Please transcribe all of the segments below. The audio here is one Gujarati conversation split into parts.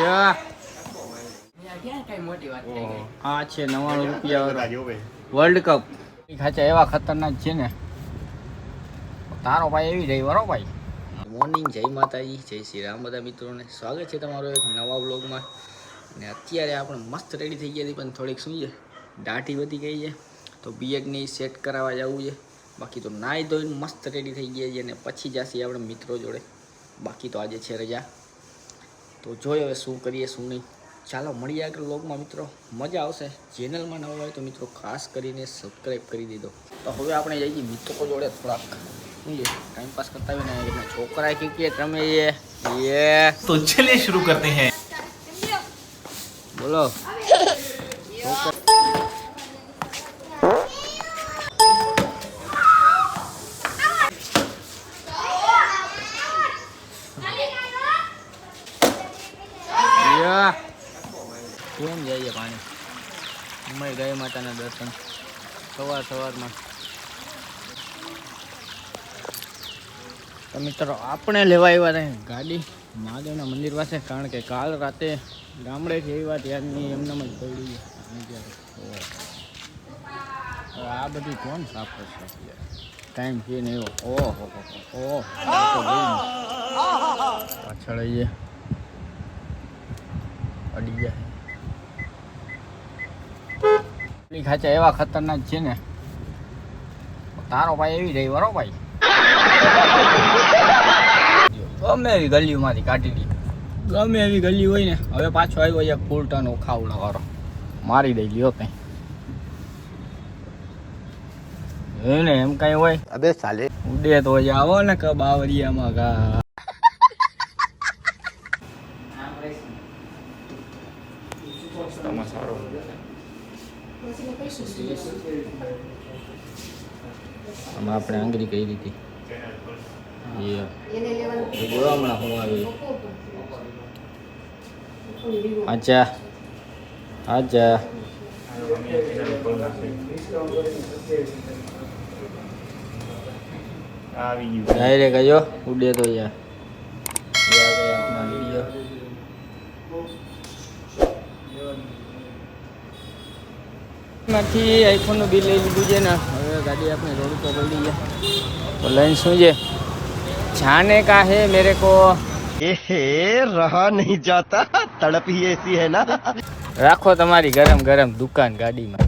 આ છે 99 રૂપિયા વર્લ્ડ કપ ખાચા એવા ખતરનાક છે ને તારો ભાઈ એવી રહી બરો ભાઈ. મોર્નિંગ, જય માતાજી, જય શ્રી રામ બધા મિત્રોને સ્વાગત છે તમારો એક નવા વ્લોગમાં. અને અત્યારે આપણે મસ્ત રેડી થઈ ગયા પણ થોડીક શું છે દાઢી વધી ગઈ છે તો બીએડની સેટ કરાવવા જવું છે. બાકી તો નાહી ધોઈને મસ્ત રેડી થઈ ગયા છે અને પછી જશે આપણે મિત્રો જોડે. બાકી તો આજે છે રજા તો જોઈએ હવે શું કરીએ શું નહીં. ચાલો મળીએ આગળ વ્લોગમાં મિત્રો, મજા આવશે. ચેનલમાં નવા હોય તો મિત્રો ખાસ કરીને સબસ્ક્રાઈબ કરી દીધો. તો હવે આપણે જઈએ મિત્રો જોડે થોડાક टाइम पास करता हुआ ना छोकरा क्रिकेट रमे ये तो चलिए शुरू करते हैं. बोलो કેમ જઈએ પાણી અમારી ગાય માતાના દર્શન સવાર તો મિત્રો આપણે લેવા આવ્યા હતા ગાડી મહાદેવના મંદિર પાસે, કારણ કે કાલ રાતે ગામડેથી આવ્યા ત્યારની એમનામ જ પડી. આ બધી કોણ સાફ કરશે? ટાઈમ છે ને એવો. ઓહો પાછળ આવીએ અડી જાય ખાચા એવા ખતરનાક છે ને તારો ભાઈ એવી રહી બરો ભાઈ. ગમે એવી ગલીઓમાંથી કાઢી દી, ગમે એવી ગલી હોય ને. હવે પાછો આવ્યો એક ફૂલ ટન ખાવડા વાળો મારી દઈ લ્યો કઈ એને એમ કઈ હોય. અબે સાલે ઉડે તો આવો ને બાવરિયામાં કા. આમાં આપણે આંગળી કઈ રીતે હમણાં હું આવી. અચ્છા ડાયરેક્ટ ગયો ઉડે તો યાર માંથી આઈફોનનું બિલ લઈ લીધું છે ને. હવે ગાડી આપણે રોડ ઉપર પડી ગયા તો લઈને શું છે जाने का है मेरे को रहा नहीं जाता, तड़प ही ऐसी है ना. રાખો તમારી ગરમ ગરમ દુકાન ગાડીમાં.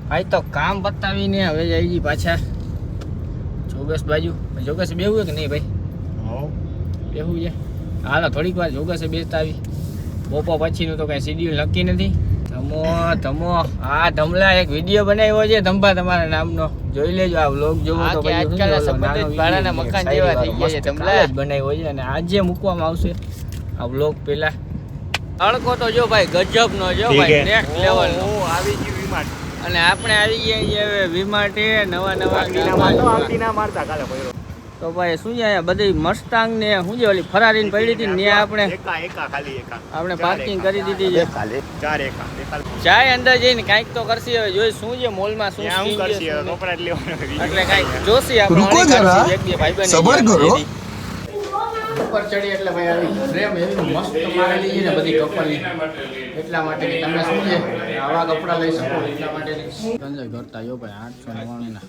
ભાઈ તો કામ બતાવીને હવે જઈ પાછા જોગસ બાજુ. જોગસ બેવું કે નહીં ભાઈ? બેવું છે. હાલો થોડીક વાર જોગસે બેસતા આવી. બપોર પછીનું તો કઈ શેડ્યુલ નક્કી નથી. ધમો આ ધમલા એક વિડીયો બનાવ્યો છે ધંભા તમારા નામનો, જોઈ લેજો. આ વ્લોગ જોવો તો આજકાલ સંબંધિત ભાડાના મકાન જેવા થઈ ગયા છે ધમલા જ બનાવ્યો છે અને આજે મૂકવામાં આવશે આ વ્લોગ. પેલા તડકો તો જો ભાઈ ગજબ નો જો ભાઈ નેક્સ્ટ લેવલ નો આવી ગયું વિમાન. અને આપણે આવી ગયા છીએ હવે વિમાટે નવા મારતા કાલે પડ્યો તો ભાઈ શું છે બધી મસ્ટાંગ ને શું છે ઓલી ફરારીને પડી હતી ને આપણે પાર્કિંગ કરી દીધી છે. જાય અંદર જઈને કાંઈક તો કરશે. હવે જોઈ શું છે મોલમાં શું કરશે એટલે કાંઈક જોશી આપણે ઉપર ચડી એટલે ભાઈ આવી ફ્રેમ એવી મસ્ત મારેલી છે ને બધી કપલની. એટલા માટે તમે શું છે આવા કપડા લઈ શકો એટલા માટે સંજય કરતા જો ભાઈ 899 ના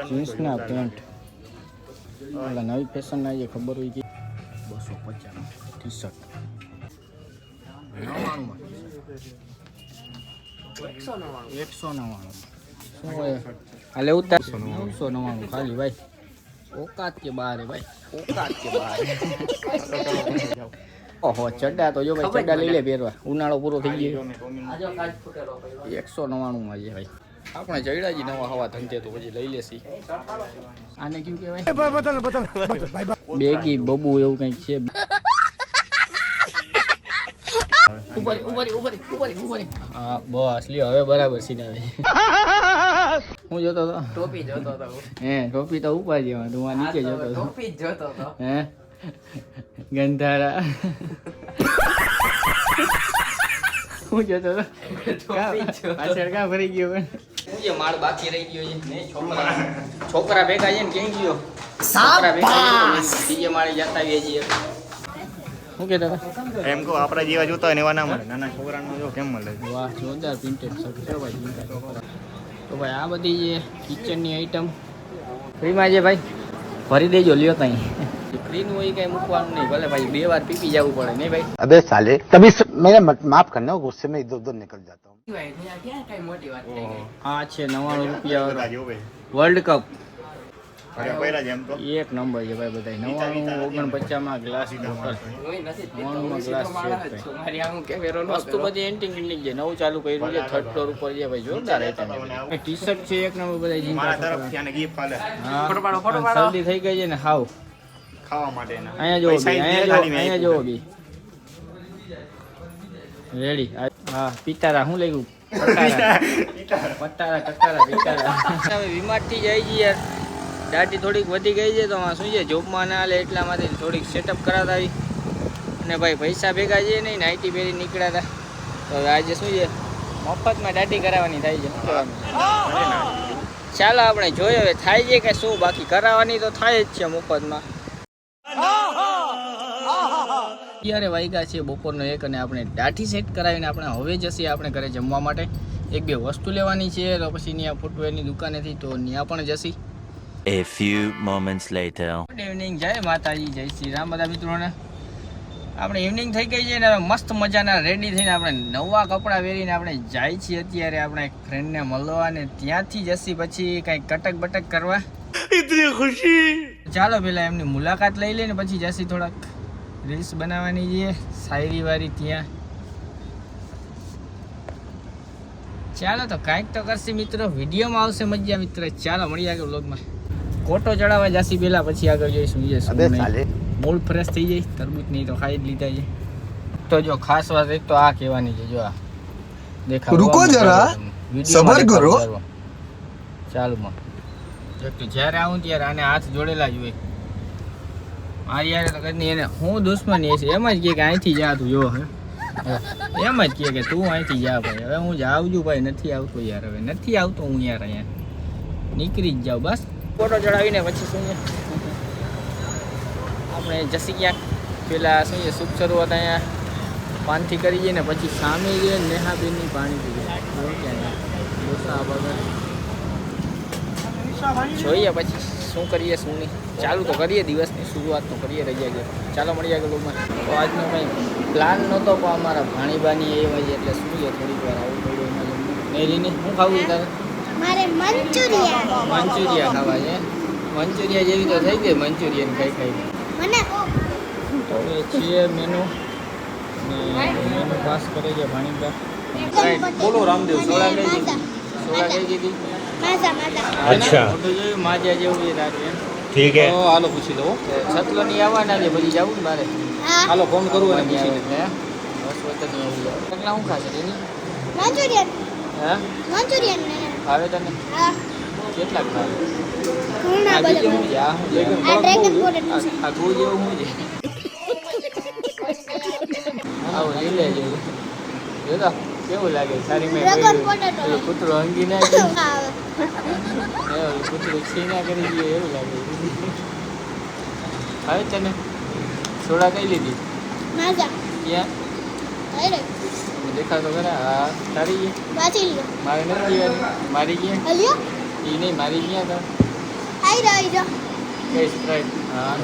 જીન્સના પેન્ટ ઓલા નવી ફેશન ના જે ખબર હોય કે 250 ટી શર્ટ 199 શું હોય હાલે ઉતાર 999 ખાલી ભાઈ. ઓકાત કે બહાર હે ભાઈ, ઓકાત કે બહાર. ઓહો ચड्डा તો જો ભાઈ ચड्डा લઈ લે પહેરવા, ઉનાળો પૂરો થઈ ગયો. 199 માં છે ભાઈ. આપણે જઈડાજી નવા હવા ધંધે તો પછી લઈ લેસી. આને કેવું કહેવાય? બેગી બબુ એવું કંઈક છે. ઉપર હા બસ લ્યો હવે બરાબર સીને આવે. હું જોતો તો ટોપી જોતો તો. હે ટોપી તો ઉપર જેવા તું આ નીચે જોતો તો. ટોપી જોતો તો હે ગંધારા. હું જોતો તો પાછળ કા ભરી ગયો પણ જે માળ બાકી રહી ગયો છે ને. છોકરા ભેગા છે ને ક્યાં ગયો? છોકરા ભેગા ડીજે માળી જતા આવીએ છીએ. શું કહેતા હતા? એમ કહો આપણા જેવા જોતા હોય ને એવા ના મળે, નાના છોકરાનો જો કેમ મળે. વાહ જોરદાર પ્રિન્ટેડ શર્ટ છે ભાઈ. તો ભાઈ આ બધી જે કિચનની આઈટમ ફ્રીમાં છે ભાઈ, ભરી દેજો લ્યો ત્યાં. ક્લીન હોય કઈ મૂકવાનું નહીં, ભલે ભાઈ 2 વાર પીપી જવું પડે નહીં ભાઈ. अबे साले तभी मेरे माफ करना गुस्से में इधर उधर निकल जाता हूँ. આ છે 99 રૂપિયા બધા જોવે. World cup. અરે પહેલા જેમ તો એક નંબર છે ભાઈ બધા. 99 માં ગ્લાસ બોટલ, 99 માં ગ્લાસ છે ભાઈ. વસ્તુ બધી એન્ટિંગ ની છે. નવું ચાલુ કર્યું છે, 3rd ફ્લોર ઉપર છે ભાઈ. જોરદાર આઈટમ છે. ટી શર્ટ છે એક નંબર બધા જીન્સ. મારા તરફથી આને ગિફ્ટ આલે હા શરદી થઈ ગઈ છે ને હાવ. ખાવા માટે એના. અહીંયા જોવો બી, અહીંયા જોવો બી. રેડી. હા પિતારા શું લાગ્યું? પટારા કટારા પિતારા. હવે વિમારથી જાય છે યાર. દાઢી થોડીક વધી ગઈ છે તો આમાં શું છે જોબમાં ના હાલે એટલામાંથી થોડીક સેટઅપ કરાતા આવી. અને ભાઈ પૈસા ભેગા છે નહીં, નાઇટી પહેરી નીકળ્યા હતા. તો હવે આજે શું છે મફતમાં દાઢી કરાવવાની થાય છે. શું કહેવાનું? ચાલો આપણે જોઈએ હવે થાય છે કે શું. બાકી કરાવવાની તો થાય જ છે મફતમાં. અત્યારે વાગ્યા છે બપોરનો 1 અને આપણે દાઢી સેટ કરાવીને આપણે હવે જશે આપણે ઘરે જમવા માટે. 1-2 વસ્તુ લેવાની છે તો પછી ત્યાં ફૂટવેરની દુકાનેથી તો ત્યાં પણ જશી. A few moments later. Good evening, જય માતાજી, જય શ્રી રામ બધા મિત્રોને. આપણે ઇવનિંગ થઈ ગઈ છે ને હવે મસ્ત મજાના રેડી થઈને આપણે નવા કપડાં પહેરીને આપણે જાય છીએ અત્યારે આપણે ફ્રેન્ડને મળવા અને ત્યાંથી જશી પછી કંઈક કટક બટક કરવા. ઇતની ખુશી. ચાલો પહેલાં એમની મુલાકાત લઈ લઈને પછી જશી થોડાક રીલ્સ બનાવવાની છે શાયરી વાળી ત્યાં. ચાલો તો કાંઈક તો કરશે મિત્રો, વિડીયોમાં આવશે મજા મિત્ર. ચાલો મળીએ આગળ વ્લોગમાં. કોટો ચડાવવા જશી પહેલા પછી આગળ જોઈશું. अबे साले મૂડ ફ્રેશ થઈ જાય. તરબૂચ નહીં તો ખાઈ જ લીધા છે. તો જો ખાસ વાત એક તો આ કહેવાની છે, જો આ દેખાવ रुको जरा सबर करो. ચાલુમાં એક તો જ્યારે આવું ત્યારે આને હાથ જોડેલા જ હોય. મારી યારે તો કદી એને હું દુશ્મની છે એમ જ કે અહીંથી જા તું. જો એમ જ કે તું અહીંથી જા ભાઈ. હવે હું જાઉં છું ભાઈ, નથી આવતો યાર. હવે નથી આવતો હું યાર, અહીંયા નીકળી જ જાઉં બસ. ફોટો ચડાવીને પછી શું છે આપણે જસી ક્યાંક પેલા શું છે શુભ શરૂઆત અહીંયા પાનથી કરી જઈએ ને પછી સામે જે નેહાબેનની પાણી પીએ જોઈએ પછી શું કરીએ શું નહીં. ચાલુ તો કરીએ, દિવસની શરૂઆત તો કરીએ રજા ગયો. ચાલો મળીએ આગળ રૂમમાં. તો આજનો કંઈ પ્લાન નહોતો પણ અમારા ભાણીબાની એ હોય એટલે શું છે થોડીક વાર આવું પડ્યું એમાં. નહીં રીની શું ખાવું તારે? મારે મંચુરિયન ખાવા છે. મંચુરિયા જેવી તો થઈ ગઈ મંચુરિયન ખાઈ મને તો એ છે મેનુ ને મેનુ પાસ કરે છે ભાણીબા. બોલો રામદેવ સોળા કઈ દીધી? સોળા કઈ દીધી? માજા મોટું જોયું માજા જેવું છે તારું એમ. ઠીક હે. હાલો પૂછી લો. છતલો નહીં આવવાના છે પછી જવું ને મારે. હાલો ફોન કરવું અને નહીં પૂછી આવે એટલે બસ વખત નહીં આવી જાય. કેટલા શું ખાશે એની? મંચુરિયન હા મંચુરિયન ભાવે તને? હા કેટલાક ભાવે? ઘણા આ બીજું શું બધા છે? આ શું છે? આ ડ્રેગન ફ્રૂટ આ ગો જેવું શું છે? આવું લીલે જેવું જોતો કેવું લાગે? સારી મેં ડ્રેગન પોટેટો પેલું કૂતરું અંગી ના ગયું આવે કૂતરું છીના કરી ગયું એવું લાગે. હવે તને સોડા કઈ લીધી? માજા ક્યાં અરે દેખાતો ખરા? હા તારી ગઈ? પાછી લ્યો મારે નથી લેવાની. મારી ગયા હલ્યો એ નહીં મારી ગયા તો આઈ રહ્યો કઈ સ્પ્રાઇટ. હા